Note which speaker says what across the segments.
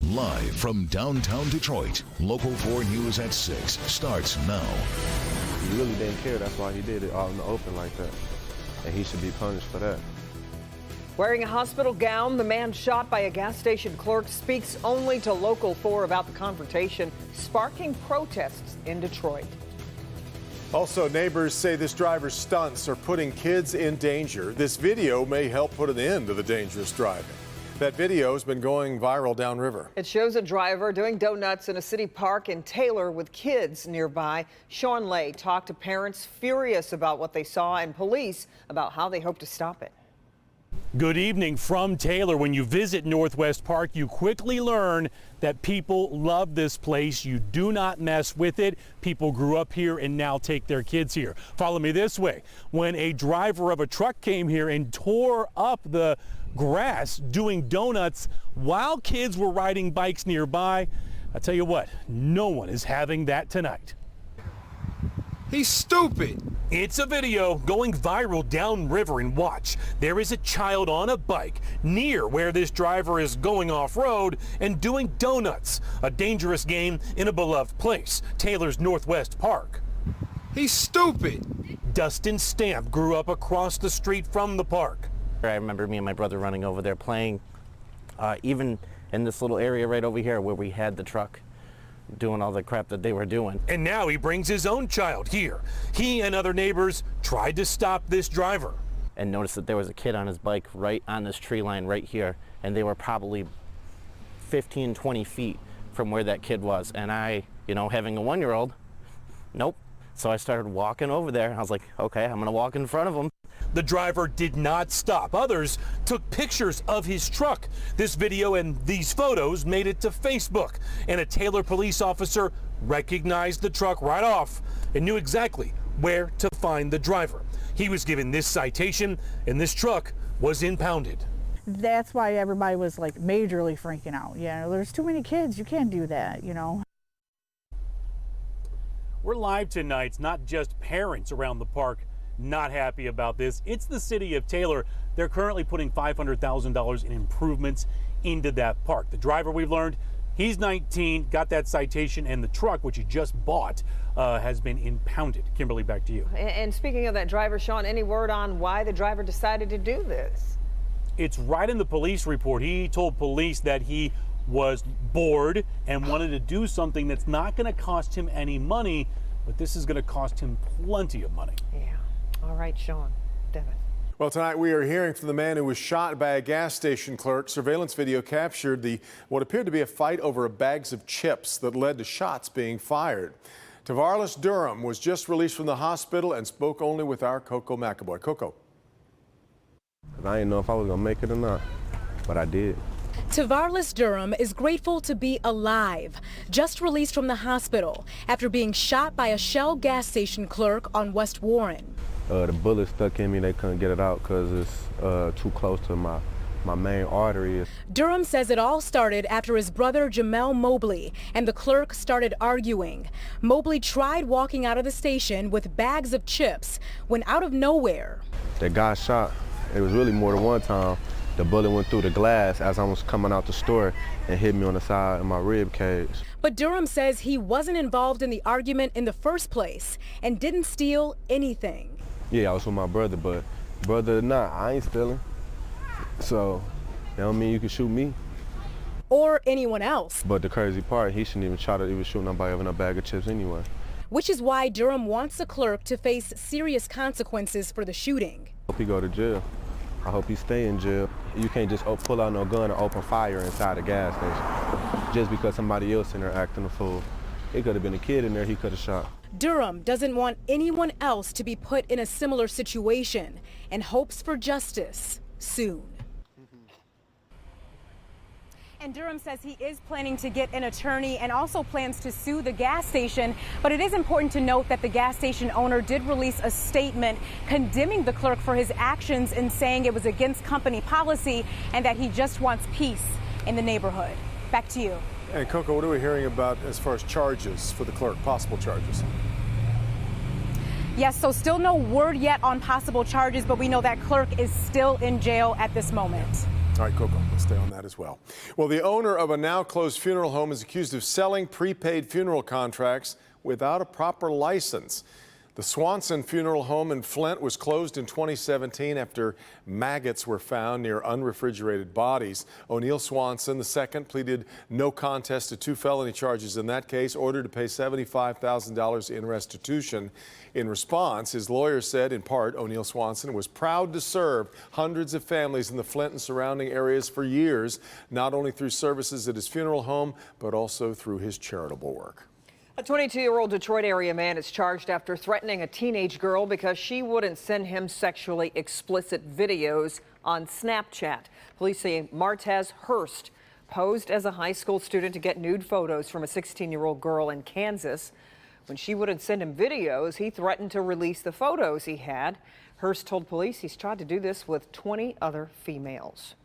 Speaker 1: Live from downtown Detroit, Local 4 News at 6 starts now.
Speaker 2: He really didn't care. That's why he did it all in the open like that. And he should be punished for that.
Speaker 3: Wearing a hospital gown, the man shot by a gas station clerk speaks only to Local 4 about the confrontation, sparking protests in Detroit.
Speaker 4: Also, neighbors say this driver's stunts are putting kids in danger. This video may help put an end to the dangerous driving. That video has been going viral downriver.
Speaker 3: It shows a driver doing donuts in a city park in Taylor with kids nearby. Sean Lay talked to parents furious about what they saw and police about how they hope to stop it.
Speaker 5: Good evening from Taylor. When you visit Northwest Park, you quickly learn that people love this place. You do not mess with it. People grew up here and now take their kids here. Follow me this way. When a driver of a truck came here and tore up the grass doing donuts while kids were riding bikes nearby, I tell you what, no one is having that tonight.
Speaker 6: He's stupid.
Speaker 5: It's a video going viral downriver, and watch. There is a child on a bike near where this driver is going off-road and doing donuts, a dangerous game in a beloved place, Taylor's Northwest Park.
Speaker 6: He's stupid.
Speaker 5: Dustin Stamp grew up across the street from the park.
Speaker 7: I remember me and my brother running over there playing, even in this little area right over here where we had the truck, doing all the crap that they were doing.
Speaker 5: And now he brings his own child here. He and other neighbors tried to stop this driver.
Speaker 7: And noticed that there was a kid on his bike right on this tree line right here, and they were probably 15, 20 feet from where that kid was. And I, having a 1-year-old, nope. So I started walking over there. I was like, okay, I'm gonna walk in front of him.
Speaker 5: The driver did not stop. Others took pictures of his truck. This video and these photos made it to Facebook, and a Taylor police officer recognized the truck right off and knew exactly where to find the driver. He was given this citation, and this truck was impounded.
Speaker 8: That's why everybody was like majorly freaking out. There's too many kids. You can't do that,
Speaker 5: We're live tonight. It's not just parents around the park not happy about this. It's the city of Taylor. They're currently putting $500,000 in improvements into that park. The driver, we've learned, he's 19, got that citation, and the truck, which he just bought, has been impounded. Kimberly, back to you.
Speaker 3: And speaking of that driver, Sean, any word on why the driver decided to do this?
Speaker 5: It's right in the police report. He told police that he was bored and wanted to do something that's not going to cost him any money, but this is going to cost him plenty of money.
Speaker 3: Yeah. All right, Sean. Devin.
Speaker 4: Well, tonight we are hearing from the man who was shot by a gas station clerk. Surveillance video captured what appeared to be a fight over bags of chips that led to shots being fired. Tavares Durham was just released from the hospital and spoke only with our Coco McAvoy. Coco.
Speaker 2: I didn't know if I was gonna make it or not, but I did.
Speaker 9: Tavares Durham is grateful to be alive, just released from the hospital after being shot by a Shell gas station clerk on West Warren.
Speaker 2: The bullet stuck in me. They couldn't get it out because it's too close to my main artery.
Speaker 9: Durham says it all started after his brother Jamel Mobley and the clerk started arguing. Mobley tried walking out of the station with bags of chips when out of nowhere.
Speaker 2: They got shot. It was really more than one time. The bullet went through the glass as I was coming out the store and hit me on the side of my rib cage.
Speaker 9: But Durham says he wasn't involved in the argument in the first place and didn't steal anything.
Speaker 2: Yeah, I was with my brother, but brother or not, I ain't stealing. So that don't mean you can shoot me.
Speaker 9: Or anyone else.
Speaker 2: But the crazy part, he shouldn't even try to even shoot nobody over no bag of chips anyway.
Speaker 9: Which is why Durham wants the clerk to face serious consequences for the shooting.
Speaker 2: I hope he go to jail. I hope he stay in jail. You can't just pull out no gun and open fire inside a gas station just because somebody else in there acting a fool. It could have been a kid in there he could have shot.
Speaker 9: Durham doesn't want anyone else to be put in a similar situation and hopes for justice soon. And Durham says he is planning to get an attorney and also plans to sue the gas station. But it is important to note that the gas station owner did release a statement condemning the clerk for his actions and saying it was against company policy and that he just wants peace in the neighborhood. Back to you.
Speaker 4: And Coco, what are we hearing about as far as charges for the clerk, possible charges?
Speaker 9: Yes, so still no word yet on possible charges, but we know that clerk is still in jail at this moment.
Speaker 4: All right, Coco, we'll stay on that as well. Well, the owner of a now closed funeral home is accused of selling prepaid funeral contracts without a proper license. The Swanson Funeral Home in Flint was closed in 2017 after maggots were found near unrefrigerated bodies. O'Neill Swanson II pleaded no contest to 2 felony charges in that case, ordered to pay $75,000 in restitution. In response, his lawyer said, in part, O'Neill Swanson was proud to serve hundreds of families in the Flint and surrounding areas for years, not only through services at his funeral home, but also through his charitable work.
Speaker 3: A 22-year-old Detroit area man is charged after threatening a teenage girl because she wouldn't send him sexually explicit videos on Snapchat. Police say Martez Hurst posed as a high school student to get nude photos from a 16-year-old girl in Kansas. When she wouldn't send him videos, he threatened to release the photos he had. Hurst told police he's tried to do this with 20 other females.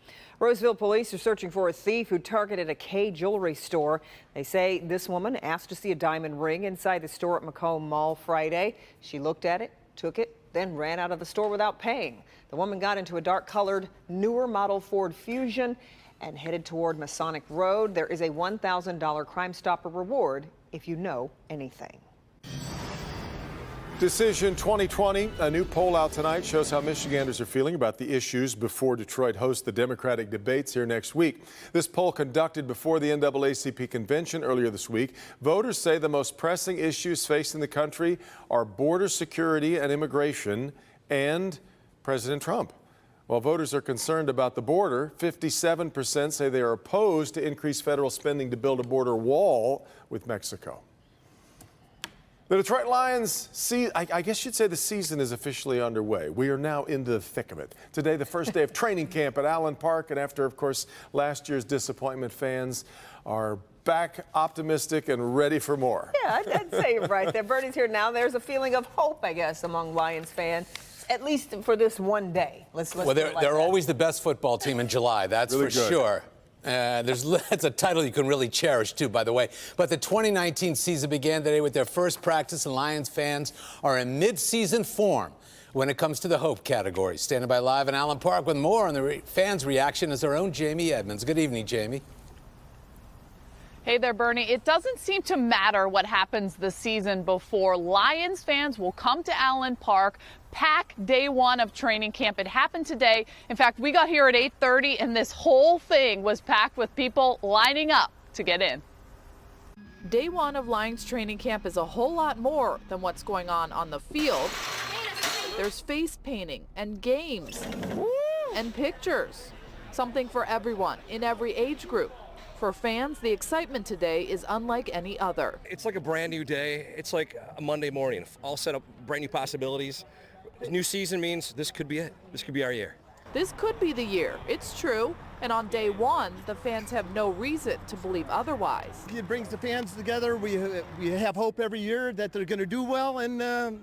Speaker 3: Roseville police are searching for a thief who targeted a Kay jewelry store. They say this woman asked to see a diamond ring inside the store at Macomb Mall Friday. She looked at it, took it, then ran out of the store without paying. The woman got into a dark-colored, newer model Ford Fusion and headed toward Masonic Road. There is a $1,000 Crime Stopper reward if you know anything.
Speaker 4: Decision 2020, a new poll out tonight shows how Michiganders are feeling about the issues before Detroit hosts the Democratic debates here next week. This poll conducted before the NAACP convention earlier this week. Voters say the most pressing issues facing the country are border security and immigration and President Trump. While voters are concerned about the border, 57% say they are opposed to increased federal spending to build a border wall with Mexico. The Detroit Lions, I guess you'd say the season is officially underway. We are now into the thick of it. Today, the first day of training camp at Allen Park, and after, of course, last year's disappointment, fans are back optimistic and ready for more.
Speaker 3: Yeah, I'd say you're right there. Bernie's here now. There's a feeling of hope, I guess, among Lions fans, at least for this one day. Let's
Speaker 10: well, they're always the best football team in July, that's really for good. Sure. That's a title you can really cherish, too, by the way. But the 2019 season began today with their first practice, and Lions fans are in mid-season form when it comes to the hope category. Standing by live in Allen Park with more on the fans' reaction is our own Jamie Edmonds. Good evening, Jamie.
Speaker 11: Hey there, Bernie. It doesn't seem to matter what happens the season before. Lions fans will come to Allen Park, pack day one of training camp. It happened today. In fact, we got here at 8:30, and this whole thing was packed with people lining up to get in.
Speaker 12: Day one of Lions training camp is a whole lot more than what's going on the field. There's face painting and games and pictures. Something for everyone in every age group. For fans, the excitement today is unlike any other.
Speaker 13: It's like a brand new day. It's like a Monday morning, all set up, brand new possibilities. New season means this could be it. This could be our year.
Speaker 12: This could be the year. It's true. And on day one, the fans have no reason to believe otherwise.
Speaker 14: It brings the fans together. We have hope every year that they're going to do well, and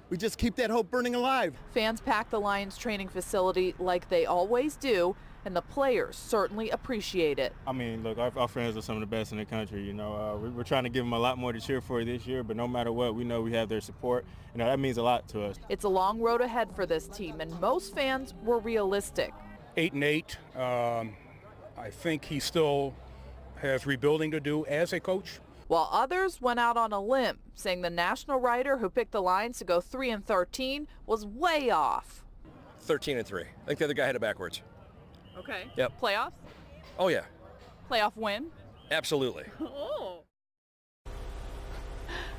Speaker 14: we just keep that hope burning alive.
Speaker 12: Fans pack the Lions training facility like they always do, and the players certainly appreciate it.
Speaker 15: I mean, look, our fans are some of the best in the country. You know, we're trying to give them a lot more to cheer for this year, but no matter what, we know we have their support. You know, that means a lot to us.
Speaker 12: It's a long road ahead for this team, and most fans were realistic.
Speaker 16: 8-8. I think he still has rebuilding to do as a coach.
Speaker 12: While others went out on a limb, saying the national writer who picked the Lions to go 3-13 was way off.
Speaker 13: 13-3. I think the other guy had it backwards.
Speaker 11: Okay.
Speaker 13: Yep.
Speaker 11: Playoffs?
Speaker 13: Oh, yeah.
Speaker 11: Playoff win?
Speaker 13: Absolutely.
Speaker 11: Oh.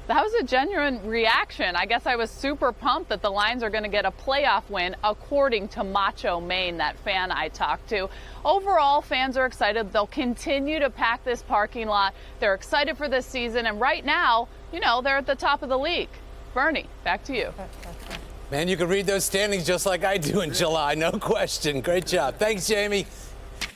Speaker 11: That was a genuine reaction. I guess I was super pumped that the Lions are going to get a playoff win, according to Macho Maine, that fan I talked to. Overall, fans are excited. They'll continue to pack this parking lot. They're excited for this season, and right now, you know, they're at the top of the league. Bernie, back to you.
Speaker 10: Man, you can read those standings just like I do in July, no question. Great job. Thanks, Jamie.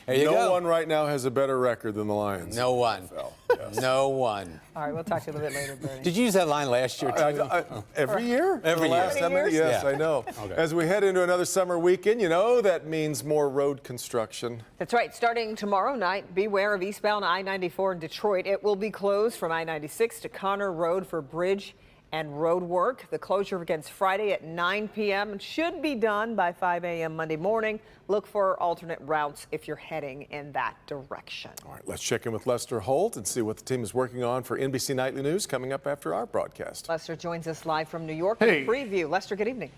Speaker 10: There you go.
Speaker 4: No one right now has a better record than the Lions.
Speaker 10: No one. Yes. No one.
Speaker 3: All right, we'll talk to you a little bit later, Bernie.
Speaker 10: Did you use that line last year, too?
Speaker 4: Every year?
Speaker 10: Every year.
Speaker 4: Yes, yeah. I know. Okay. As we head into another summer weekend, you know, that means more road construction.
Speaker 3: That's right. Starting tomorrow night, beware of eastbound I-94 in Detroit. It will be closed from I-96 to Connor Road for bridge and road work. The closure begins Friday at 9 p.m. and should be done by 5 a.m. Monday morning. Look for alternate routes if you're heading in that direction.
Speaker 4: All right, let's check in with Lester Holt and see what the team is working on for NBC Nightly News coming up after our broadcast.
Speaker 3: Lester joins us live from New York
Speaker 17: Hey.
Speaker 3: with a preview. Lester, good evening.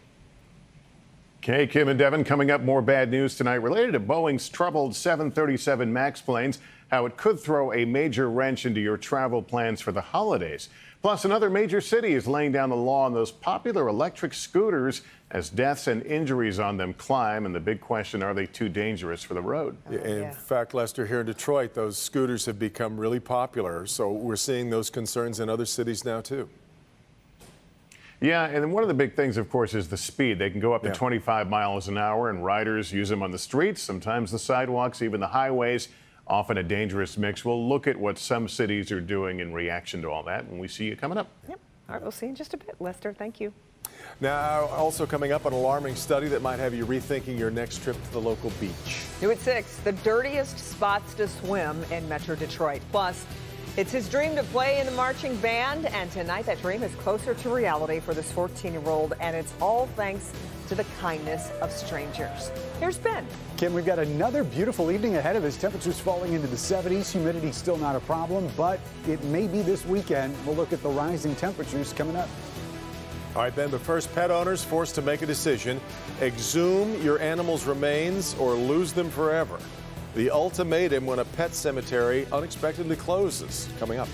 Speaker 17: Okay, Kim and Devin, coming up, more bad news tonight related to Boeing's troubled 737 MAX planes, how it could throw a major wrench into your travel plans for the holidays. Plus, another major city is laying down the law on those popular electric scooters as deaths and injuries on them climb. And the big question, are they too dangerous for the road?
Speaker 4: In fact, Lester, here in Detroit, those scooters have become really popular. So we're seeing those concerns in other cities now, too.
Speaker 17: Yeah, and then one of the big things, of course, is the speed. They can go up to 25 miles an hour, and riders use them on the streets, sometimes the sidewalks, even the highways. Often a dangerous mix. We'll look at what some cities are doing in reaction to all that when we see you coming up.
Speaker 3: Yep. All right, we'll see you in just a bit. Lester, thank you.
Speaker 4: Now, also coming up, an alarming study that might have you rethinking your next trip to the local beach.
Speaker 3: New at 6, the dirtiest spots to swim in Metro Detroit. Plus, it's his dream to play in the marching band, and tonight that dream is closer to reality for this 14-year-old, and it's all thanks to the kindness of strangers. Here's Ben.
Speaker 18: Kim, we've got another beautiful evening ahead of us. Temperatures falling into the 70s. Humidity still not a problem, but it may be this weekend. We'll look at the rising temperatures coming up.
Speaker 4: All right, Ben, but first, pet owners forced to make a decision. Exhume your animal's remains or lose them forever. The ultimatum when a pet cemetery unexpectedly closes. Coming up.